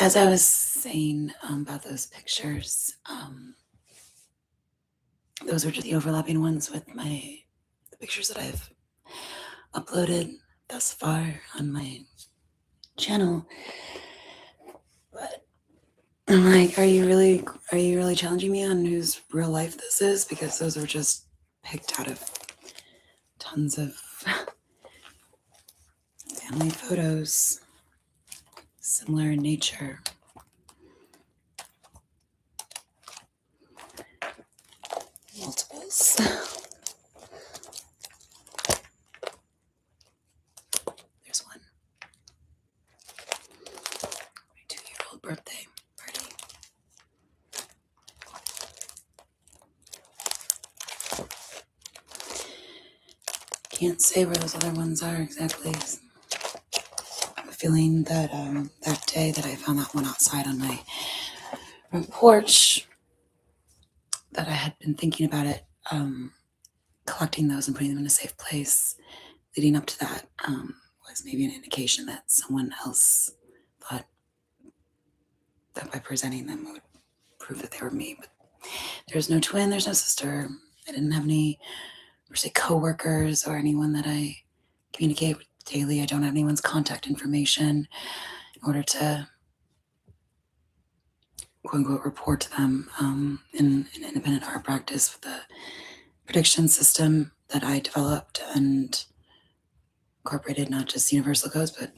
as I was saying about those pictures, those were just the overlapping ones with the pictures that I've uploaded thus far on my channel. But I'm like, are you really challenging me on whose real life this is? Because those were just picked out of tons of family photos, similar in nature. Multiples. There's one. My 2-year-old birthday party. Can't say where those other ones are exactly. I'm feeling that that day that I found that one outside on my front porch, that I had been thinking about it, collecting those and putting them in a safe place leading up to that, was maybe an indication that someone else thought that by presenting them would prove that they were me. But there's no twin, there's no sister. I didn't have any, per se, co-workers or anyone that I communicate with daily. I don't have anyone's contact information in order to quote unquote report to them in an independent art practice with the prediction system that I developed and incorporated not just universal codes, but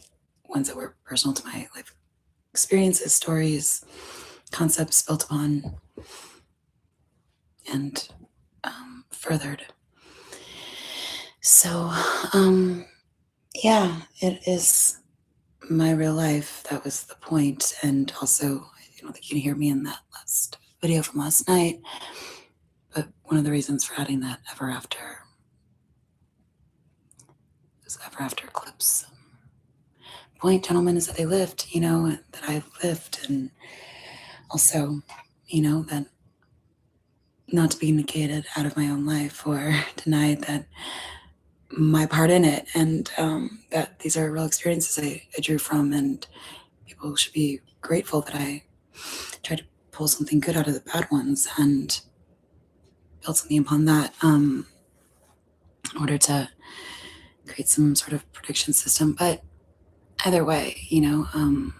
ones that were personal to my life experiences, stories, concepts built upon and furthered. So, yeah, it is my real life. That was the point. And also, I don't think you can hear me in that last video from last night, but one of the reasons for adding that ever after, those ever after clips. Point, gentlemen, is that they lived, that I lived, and also, that not to be negated out of my own life or denied that my part in it, and that these are real experiences I drew from, and people should be grateful that I tried to pull something good out of the bad ones and build something upon that in order to create some sort of prediction system. But either way, and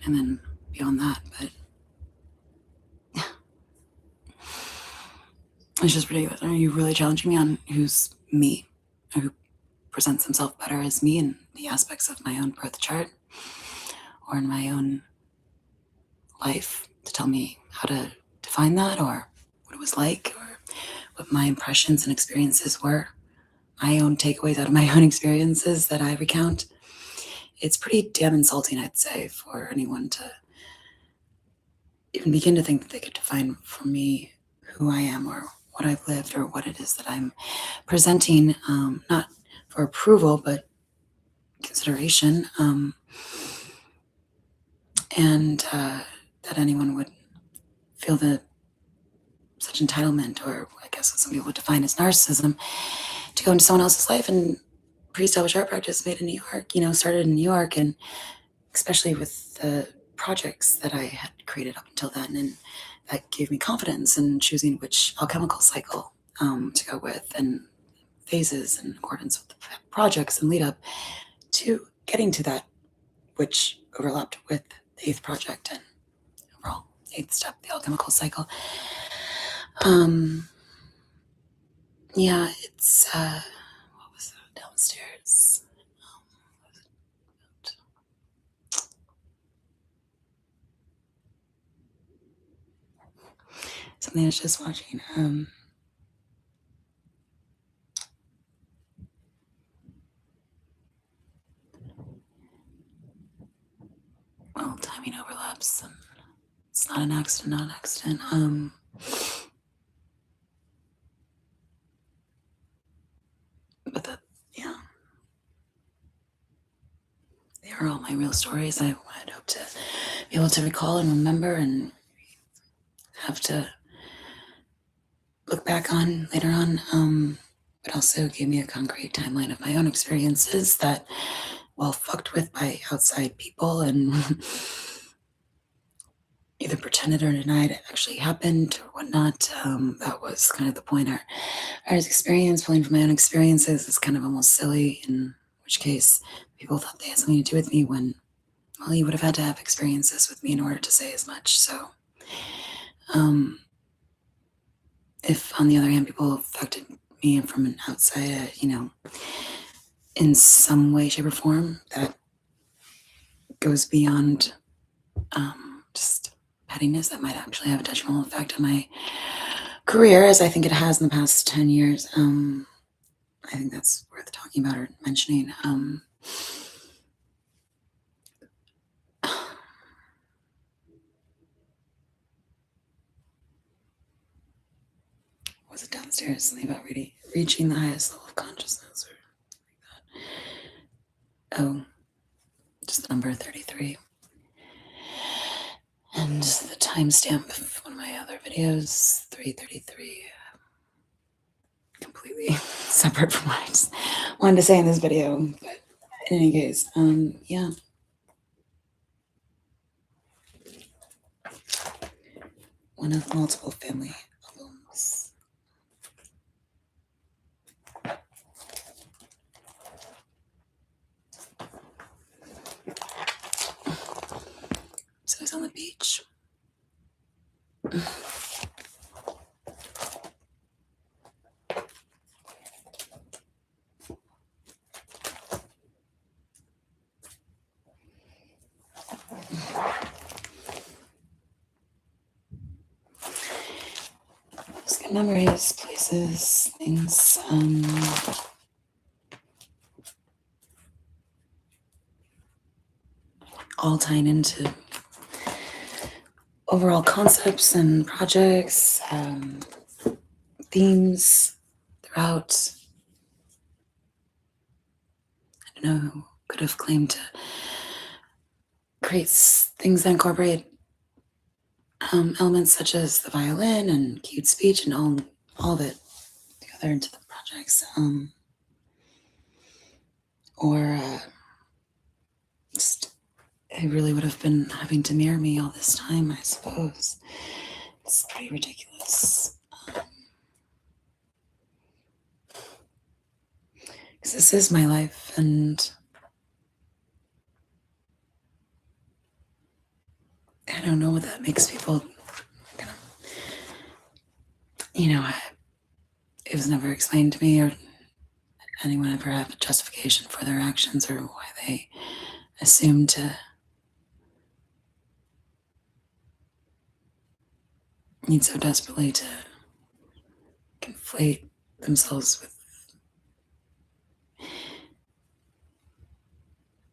then beyond that, but it's just ridiculous. Are you really challenging me on who's me, or who presents himself better as me in the aspects of my own birth chart or in my own life, to tell me how to define that, or what it was like, or what my impressions and experiences were, my own takeaways out of my own experiences that I recount? It's pretty damn insulting, I'd say, for anyone to even begin to think that they could define for me who I am or what I've lived or what it is that I'm presenting, not for approval, but consideration, and that anyone would feel such entitlement, or I guess what some people would define as narcissism, to go into someone else's life. And pre-established art practice made in New York, started in New York, and especially with the projects that I had created up until then, and that gave me confidence in choosing which alchemical cycle to go with, and phases in accordance with the projects and lead up to getting to that, which overlapped with the 8th project and overall 8th step, the alchemical cycle. Yeah, it's what was that downstairs? Something I was just watching. Well, timing overlaps, and it's not an accident. But yeah, they are all my real stories. I would hope to be able to recall and remember and have to look back on later on, but also gave me a concrete timeline of my own experiences that, well, fucked with by outside people and either pretended or denied it actually happened or whatnot. That was kind of the point. Our experience, pulling from my own experiences, is kind of almost silly, in which case people thought they had something to do with me when, well, you would have had to have experiences with me in order to say as much. So, if on the other hand, people affected me from an outside, in some way, shape, or form, that goes beyond just pettiness, that might actually have a detrimental effect on my career, as I think it has in the past 10 years. I think that's worth talking about or mentioning. Was it downstairs? Something about reaching the highest level of consciousness, or oh, just the number 33. And the timestamp of one of my other videos, 3:33. Completely separate from what I just wanted to say in this video. But in any case, yeah. One of multiple family albums. So it's on the beach. Just got memories, places, things. All tying into overall concepts and projects, themes throughout. I don't know who could have claimed to create things that incorporate elements such as the violin and cute speech and all of it together into the projects, or just it really would have been having to mirror me all this time, I suppose. It's pretty ridiculous. Because this is my life, and I don't know what that makes people kind of, it was never explained to me, or anyone ever have a justification for their actions, or why they assume to need so desperately to conflate themselves with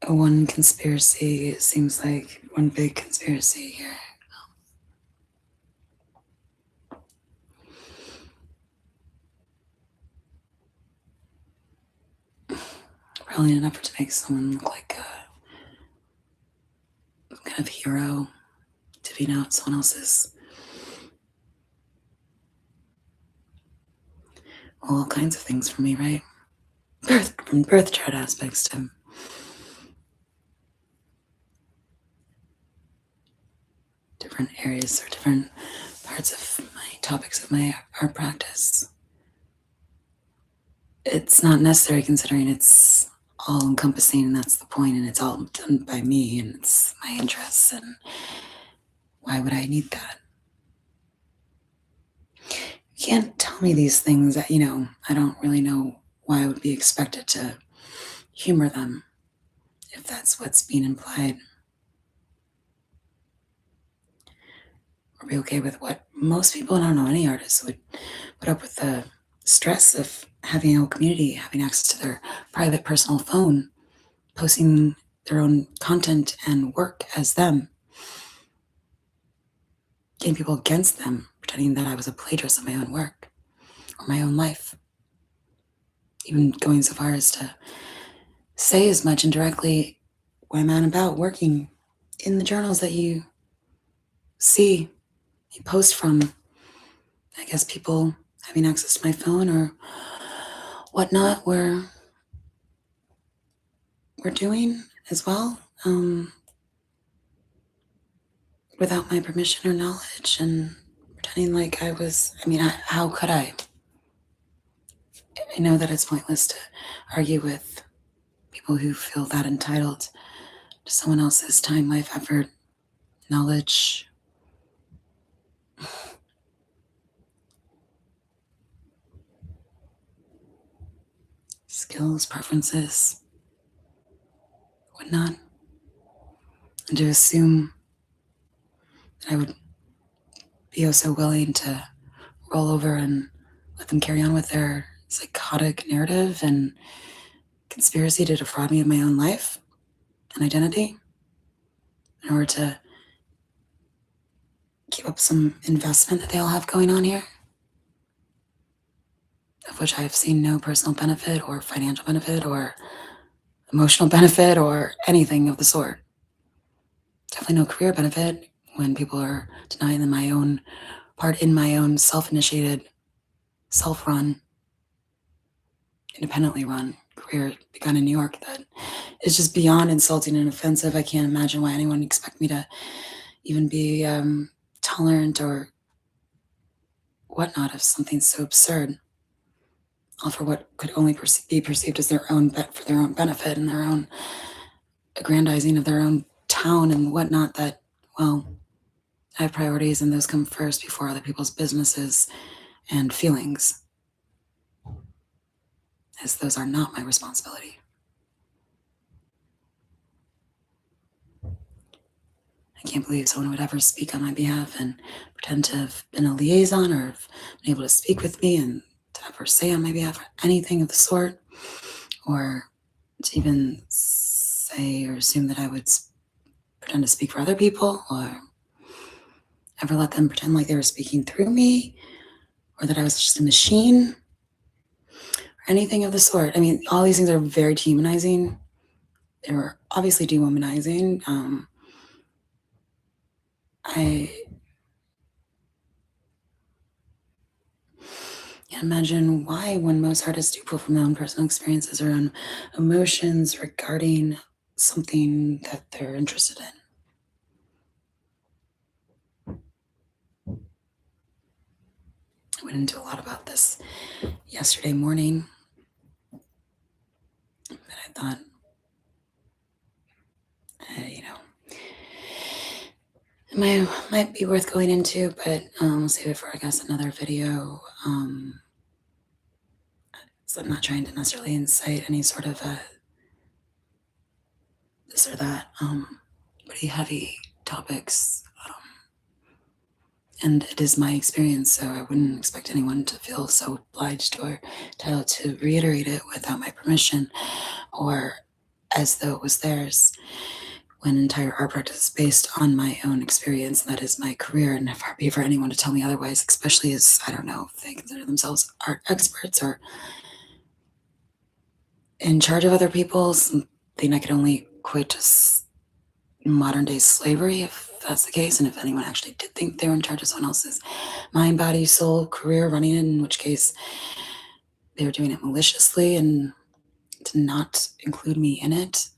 one conspiracy. It seems like one big conspiracy here. Probably an effort to make someone look like a kind of hero, divvying out someone else's, all kinds of things for me, right? From birth chart aspects to different areas or different parts of my topics of my art practice. It's not necessary, considering it's all encompassing, and that's the point, and it's all done by me, and it's my interests, and why would I need that? You can't tell me these things that, I don't really know why I would be expected to humor them, if that's what's being implied. Or be okay with what most people, I don't know, any artist would put up with, the stress of having a whole community, having access to their private personal phone, posting their own content and work as them, getting people against them, pretending that I was a plagiarist of my own work or my own life. Even going so far as to say as much indirectly when I'm out and about working in the journals that you see me post from. I guess people having access to my phone or whatnot we're doing as well. without my permission or knowledge and pretending like how could I? I know that it's pointless to argue with people who feel that entitled to someone else's time, life, effort, knowledge, skills, preferences, whatnot, and to assume that I would be oh so willing to roll over and let them carry on with their psychotic narrative and conspiracy to defraud me of my own life and identity in order to keep up some investment that they all have going on here, of which I have seen no personal benefit or financial benefit or emotional benefit or anything of the sort. Definitely no career benefit when people are denying them my own part in my own self-initiated, self-run, independently run career begun in New York that is just beyond insulting and offensive. I can't imagine why anyone would expect me to even be tolerant or whatnot of something so absurd, all for what could only be perceived as their own for their own benefit and their own aggrandizing of their own town and whatnot. That, well, I have priorities and those come first before other people's businesses and feelings, as those are not my responsibility. I can't believe someone would ever speak on my behalf and pretend to have been a liaison or have been able to speak with me and to ever say on my behalf or anything of the sort, or to even say or assume that I would pretend to speak for other people or ever let them pretend like they were speaking through me or that I was just a machine or anything of the sort. I mean, all these things are very dehumanizing. They were obviously dehumanizing. I can't imagine why, when most artists do pull from their own personal experiences or own emotions regarding something that they're interested in. I went into a lot about this yesterday morning, but I thought, it might be worth going into, but we'll save it for, I guess, another video. So I'm not trying to necessarily incite any sort of this or that, pretty heavy topics. And it is my experience, so I wouldn't expect anyone to feel so obliged or entitled to reiterate it without my permission or as though it was theirs, when entire art practice is based on my own experience. That is my career, and never be for anyone to tell me otherwise, especially as, I don't know, if they consider themselves art experts or in charge of other people, something I could only equate to modern day slavery, if that's the case, and if anyone actually did think they were in charge of someone else's mind, body, soul, career, running it, in which case they were doing it maliciously, and to not include me in it,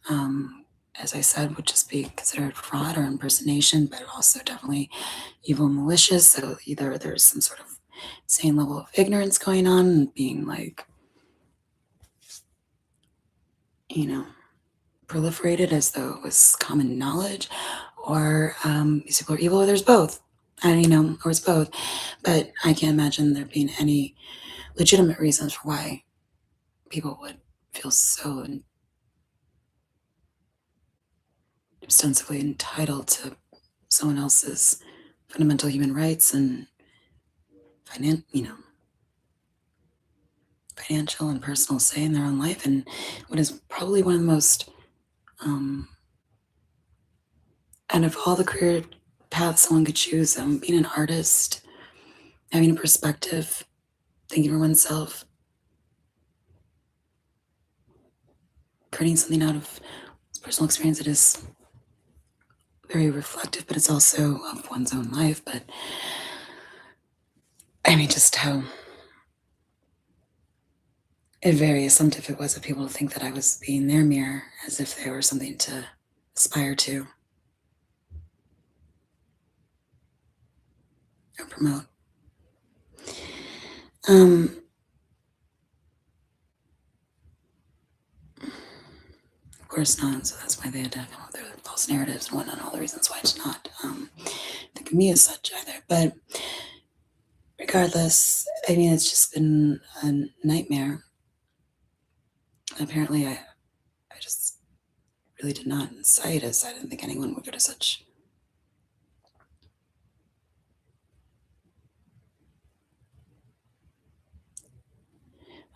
as I said, would just be considered fraud or impersonation, but also definitely evil and malicious. So either there's some sort of insane level of ignorance going on and being proliferated as though it was common knowledge, or these people are evil, or there's both. Or it's both. But I can't imagine there being any legitimate reasons for why people would feel so ostensibly entitled to someone else's fundamental human rights and financial and personal say in their own life, and what is probably one of the most out of all the career paths someone could choose, being an artist, having a perspective, thinking for oneself, creating something out of personal experience that is very reflective, but it's also of one's own life. But just how very assumptive it was of people to think that I was being their mirror, as if they were something to aspire to. or promote. Um, of course not. So that's why they had to come up with their false narratives and whatnot, all the reasons why it's not think of me as such either. But regardless, I mean, it's just been a nightmare. Apparently, I just really did not incite us. I didn't think anyone would go to such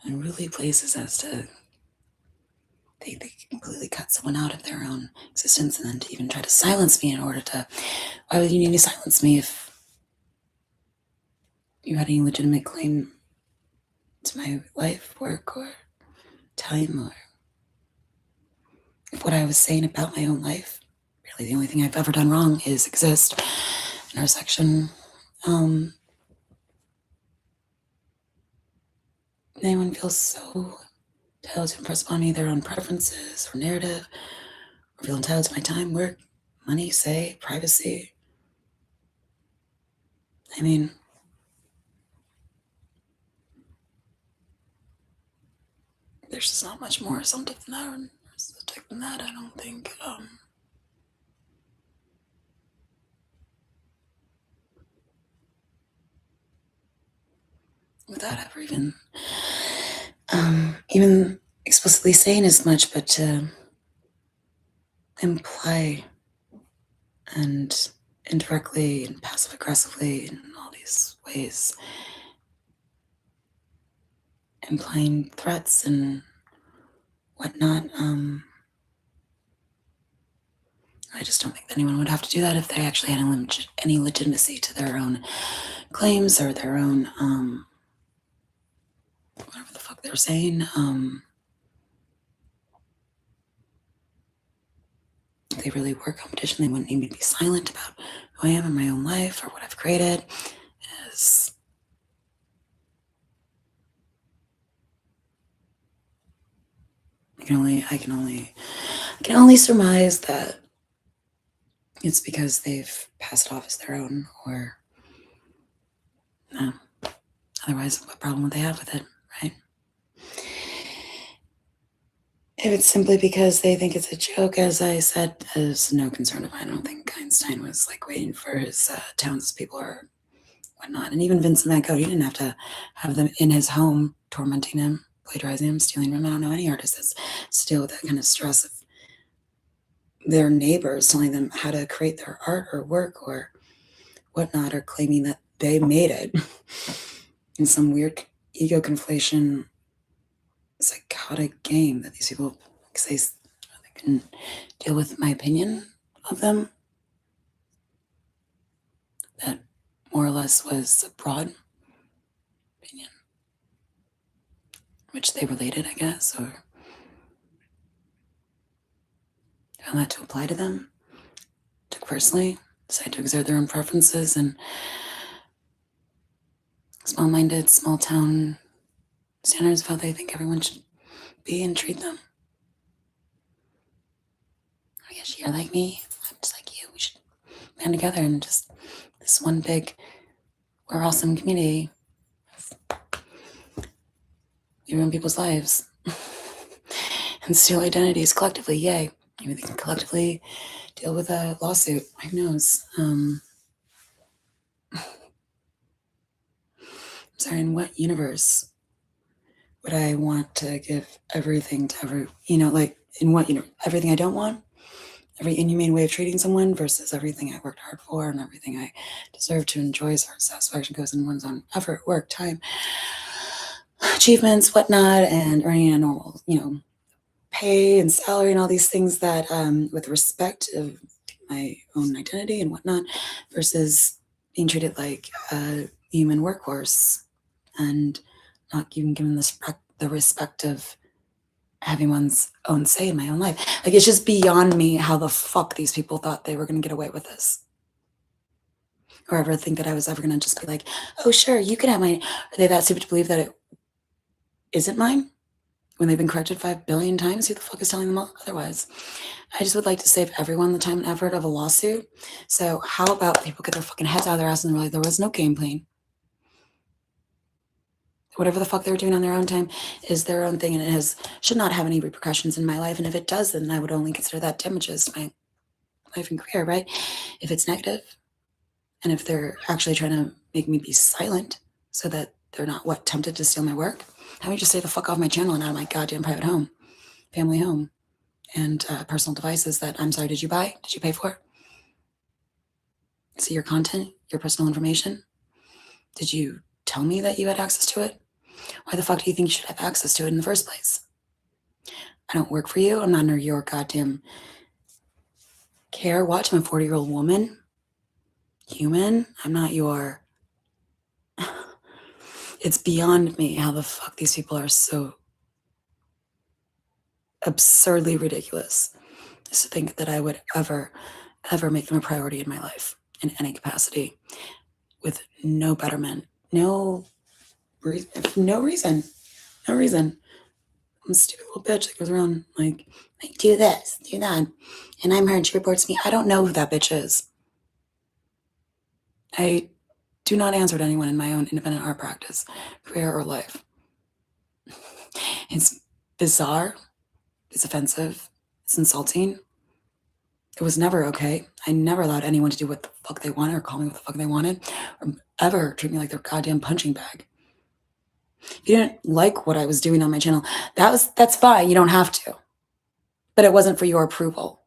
unruly places as to they completely cut someone out of their own existence and then to even try to silence me in order to. Why would you need to silence me if you had any legitimate claim to my life, work, or time, or if what I was saying about my own life, really the only thing I've ever done wrong is exist in our section. Anyone feels so entitled to impress upon me their own preferences or narrative, or feel entitled to my time, work, money, say, privacy. I mean, there's just not much more assumptive than that, or statistic than that, I don't think. Without ever even explicitly saying as much, but to imply and indirectly and passive aggressively in all these ways, implying threats and whatnot. I just don't think that anyone would have to do that if they actually had any legitimacy to their own claims or their own whatever the fuck they're saying. If they really were competition, they wouldn't need me to be silent about who I am in my own life or what I've created. Is I can only surmise that it's because they've passed it off as their own, or no. Otherwise, what problem would they have with it, right? If it's simply because they think it's a joke, as I said, is no concern of mine. I don't think Einstein was like waiting for his townspeople or whatnot. And even Vincent Van Gogh, he didn't have to have them in his home tormenting him, plagiarizing him, stealing from him. I don't know any artist that's still with that kind of stress of their neighbors telling them how to create their art or work or whatnot, or claiming that they made it in some weird ego conflation psychotic game that these people, because they can deal with my opinion of them, that more or less was a broad opinion, which they related, I guess, or found that to apply to them, took personally, decided to exert their own preferences and small-minded, small-town standards of how they think everyone should be and treat them. I guess you're like me, I'm just like you. We should band together and just this one big, we're awesome community. We ruin people's lives and steal identities collectively. Yay! Maybe they can collectively deal with a lawsuit. Who knows? Sorry, in what universe would I want to give everything to like in what, everything I don't want, every inhumane way of treating someone versus everything I worked hard for and everything I deserve to enjoy as far as satisfaction goes in one's own effort, work, time, achievements, whatnot, and earning a normal, pay and salary and all these things that, with respect of my own identity and whatnot, versus being treated like a human workhorse and not even given the respect of having one's own say in my own life. Like, it's just beyond me how the fuck these people thought they were going to get away with this. Or ever think that I was ever going to just be like, oh, sure, you can have mine. Are they that stupid to believe that it isn't mine? when they've been corrected 5 billion times? Who the fuck is telling them otherwise? I just would like to save everyone the time and effort of a lawsuit. So how about people get their fucking heads out of their ass and realize there was no game plan? Whatever the fuck they were doing on their own time is their own thing, and it should not have any repercussions in my life. And if it does, then I would only consider that damages my life and career, right? If it's negative, and if they're actually trying to make me be silent so that they're not tempted to steal my work, how about you just stay the fuck off my channel and out of my goddamn private home, family home, and personal devices that, I'm sorry, did you buy? Did you pay for? See your content, your personal information? Did you tell me that you had access to it? Why the fuck do you think you should have access to it in the first place? I don't work for you. I'm not under your goddamn care. Watch, I'm a 40-year-old woman. Human. I'm not your... It's beyond me how the fuck these people are so absurdly ridiculous to think that I would ever make them a priority in my life in any capacity with no betterment, no reason. I'm a stupid little bitch that goes around like do this, do that, and I'm her and she reports me. I don't know who that bitch is. I do not answer to anyone in my own independent art practice, career, or life. It's bizarre. It's offensive. It's insulting. It was never okay. I never allowed anyone to do what the fuck they wanted or call me what the fuck they wanted or ever treat me like their goddamn punching bag. If you didn't like what I was doing on my channel, that's fine. You don't have to. But it wasn't for your approval,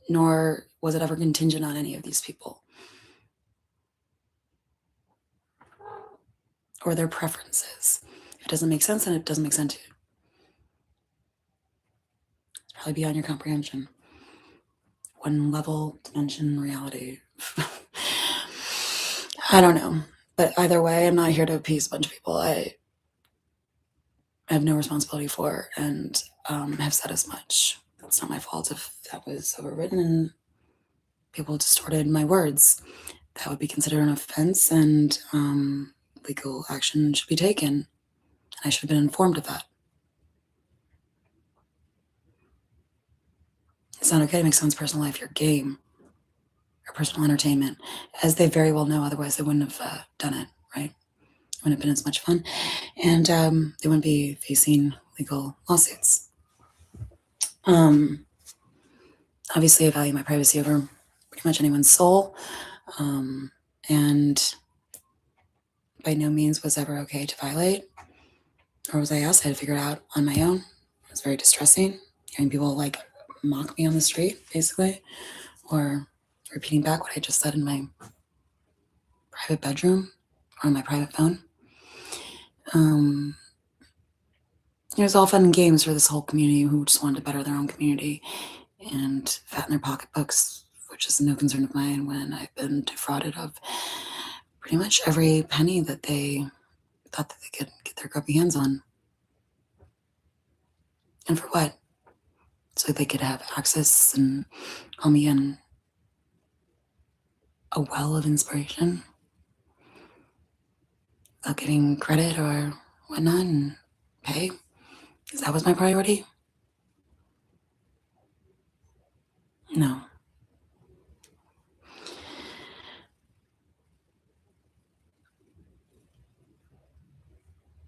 nor was it ever contingent on any of these people or their preferences. If it doesn't make sense, then it doesn't make sense to you. It's probably beyond your comprehension. One level, dimension, reality. I don't know. But either way, I'm not here to appease a bunch of people I have no responsibility for, and have said as much. It's not my fault if that was overwritten and people distorted my words. That would be considered an offense, and legal action should be taken. I should have been informed of that. It's not okay to make someone's personal life your game or personal entertainment, as they very well know, otherwise they wouldn't have done it, right? It wouldn't have been as much fun, and they wouldn't be facing legal lawsuits. Obviously, I value my privacy over pretty much anyone's soul, and by no means was ever okay to violate, or was I asked. I had to figure it out on my own. It was very distressing, hearing people like mock me on the street, basically, or repeating back what I just said in my private bedroom or on my private phone. It was all fun and games for this whole community who just wanted to better their own community and fatten their pocketbooks, which is no concern of mine when I've been defrauded of pretty much every penny that they thought that they could get their grubby hands on. And for what? So they could have access and call me in a well of inspiration without getting credit or whatnot and pay? Because that was my priority? No.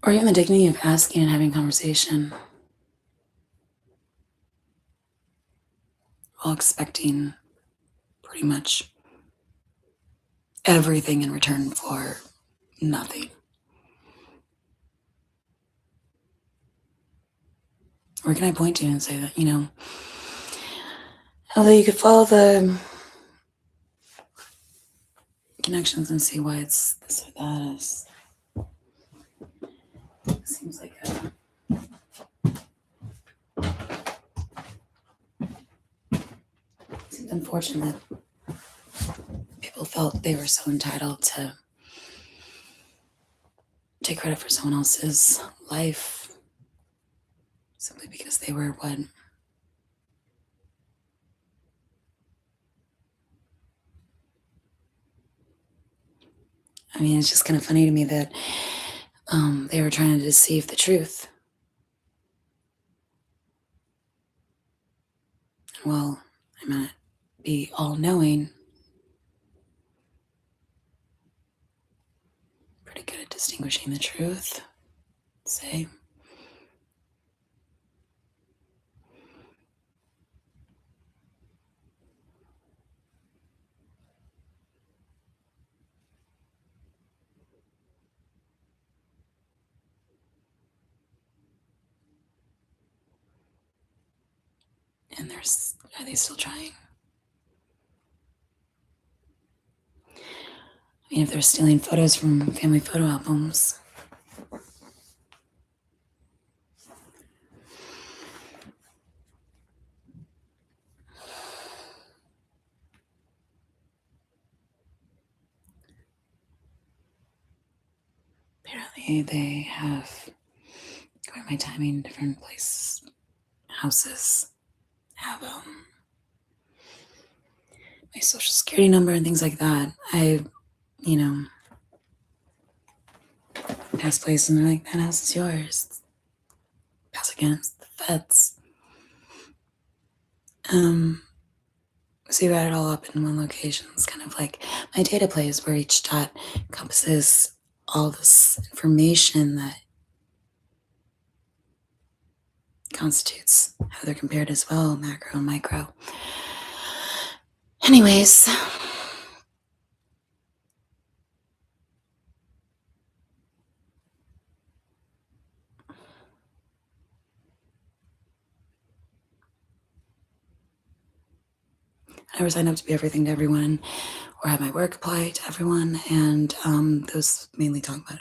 Or even the dignity of asking and having conversation while expecting pretty much everything in return for nothing. Where can I point to and say that, although you could follow the connections and see why it's this or that, it seems like it's unfortunate people felt they were so entitled to take credit for someone else's life simply because they were what? I mean, it's just kind of funny to me that they were trying to deceive the truth. well, I might not be all knowing, pretty good at distinguishing the truth, say. And are they still trying? I mean, if they're stealing photos from family photo albums, apparently they have, according to my timing, different places, houses have my social security number and things like that. You know, pass places and they're like, that house is yours. Pass against the feds. So you add it all up in one location. It's kind of like my data plays where each dot encompasses all this information that constitutes how they're compared as well, macro and micro. Anyways, I never signed up to be everything to everyone or have my work apply to everyone. And those mainly talk about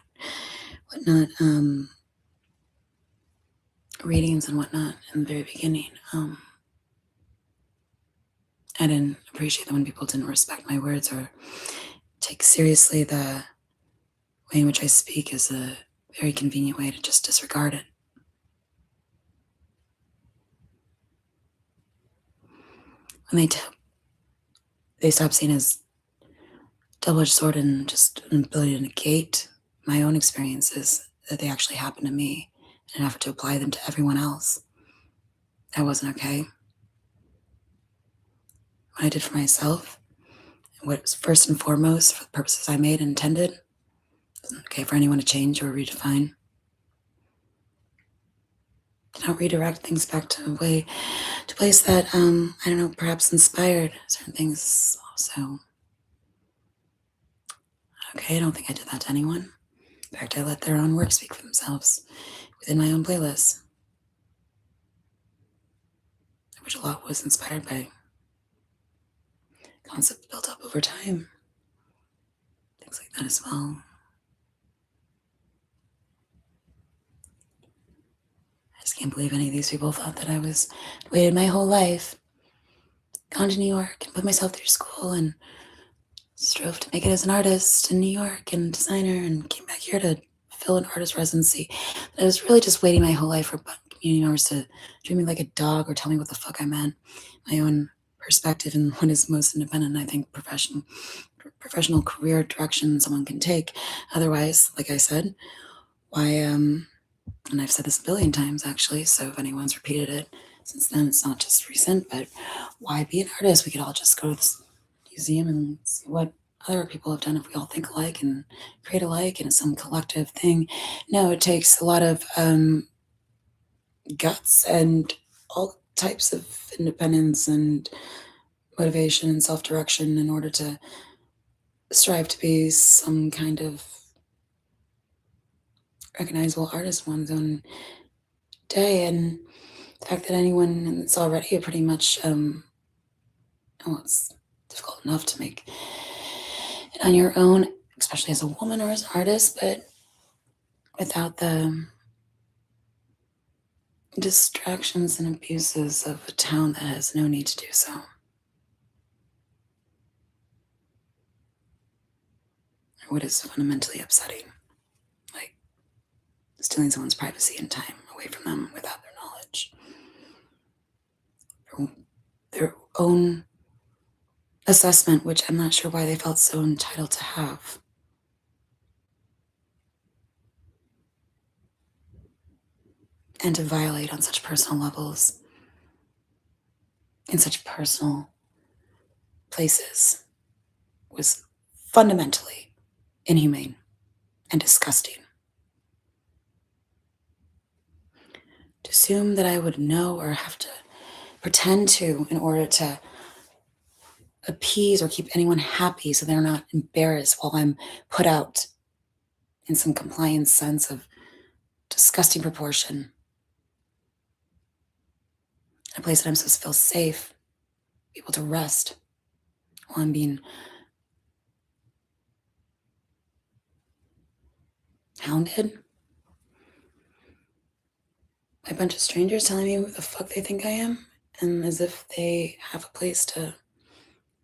whatnot, readings and whatnot in the very beginning. I didn't appreciate that when people didn't respect my words or take seriously the way in which I speak is a very convenient way to just disregard it. When they stop seeing as double-edged sword and just an ability to negate my own experiences that they actually happen to me in an effort to apply them to everyone else. That wasn't okay. What I did for myself, what was first and foremost for the purposes I made and intended, wasn't okay for anyone to change or redefine. To not redirect things back to a place that I don't know, perhaps inspired certain things also. Okay, I don't think I did that to anyone. In fact, I let their own work speak for themselves within my own playlist, which a lot was inspired by concepts built up over time, things like that as well. I just can't believe any of these people thought that I waited my whole life, gone to New York and put myself through school and strove to make it as an artist in New York and designer and came back here to fill an artist residency. I was really just waiting my whole life for community members to treat me like a dog or tell me what the fuck I meant. My own perspective and what is most independent, I think, professional career direction someone can take. Otherwise, like I said, why and I've said this a billion times actually, so if anyone's repeated it since then, it's not just recent, but why be an artist? We could all just go to this museum and see what other people have done if we all think alike and create alike and it's some collective thing. No, it takes a lot of guts and all types of independence and motivation and self-direction in order to strive to be some kind of recognizable artist in one's own day. And the fact that anyone that's already a pretty much well, it's difficult enough to make it on your own, especially as a woman or as an artist, but without the distractions and abuses of a town that has no need to do so. What is fundamentally upsetting, like stealing someone's privacy and time away from them without their knowledge, their own assessment, which I'm not sure why they felt so entitled to have. And to violate on such personal levels. in such personal places was fundamentally inhumane and disgusting. To assume that I would know or have to pretend to in order to appease or keep anyone happy so they're not embarrassed while I'm put out in some compliance sense of disgusting proportion. A place that I'm supposed to feel safe, be able to rest while I'm being hounded by a bunch of strangers telling me who the fuck they think I am, and as if they have a place to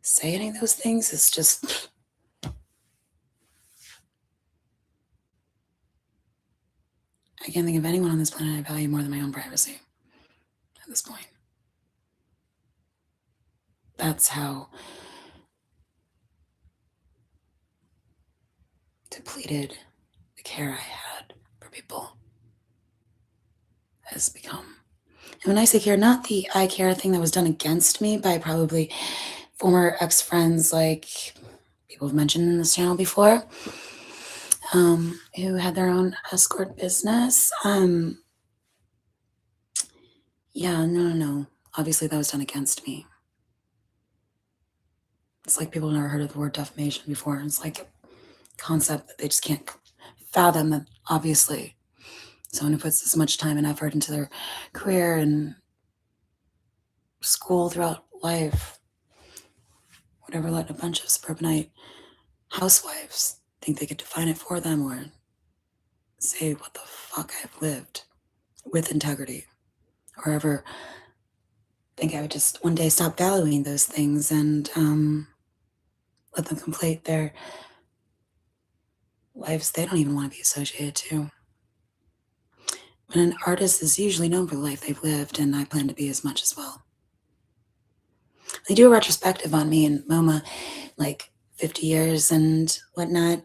say any of those things is just. I can't think of anyone on this planet I value more than my own privacy at this point. That's how depleted the care I had for people has become. And when I say care, not the I care thing that was done against me by probably former ex-friends like people have mentioned in this channel before, who had their own escort business. Yeah, no. Obviously that was done against me. It's like people have never heard of the word defamation before. It's like a concept that they just can't fathom that obviously someone who puts this much time and effort into their career and school throughout life would ever let a bunch of suburbanite housewives think they could define it for them or say what the fuck I've lived with integrity, or ever think I would just one day stop valuing those things and let them complete their lives they don't even want to be associated to. But an artist is usually known for the life they've lived, and I plan to be as much as well. They do a retrospective on me and MoMA, like 50 years and whatnot.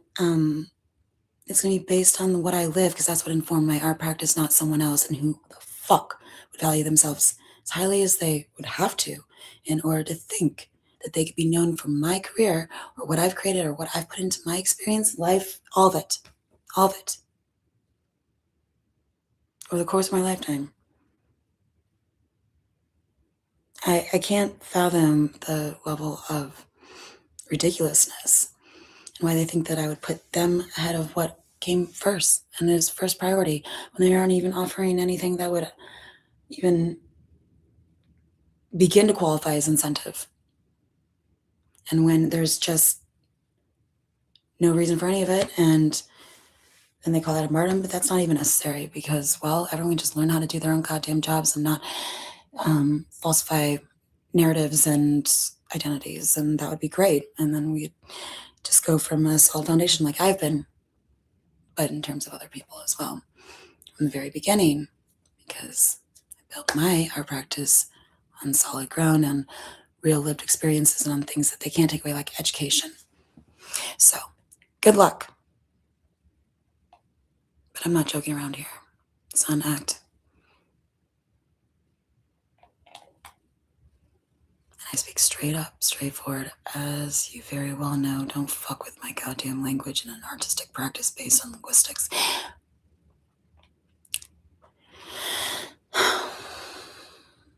It's going to be based on what I live because that's what informed my art practice, not someone else. And who the fuck would value themselves as highly as they would have to in order to think that they could be known for my career or what I've created or what I've put into my experience, life, all of it, over the course of my lifetime. I can't fathom the level of ridiculousness and why they think that I would put them ahead of what came first and is first priority when they aren't even offering anything that would even begin to qualify as incentive. And when there's just no reason for any of it, and then they call that a martyrdom, but that's not even necessary because, well, everyone just learn how to do their own goddamn jobs and not falsify narratives and identities, and that would be great. And then we'd just go from a solid foundation like I've been, but in terms of other people as well from the very beginning, because I built my art practice on solid ground and real lived experiences and on things that they can't take away, like education. So, good luck. But I'm not joking around here. It's not an act. And I speak straight up, straightforward. As you very well know, don't fuck with my goddamn language in an artistic practice based on linguistics.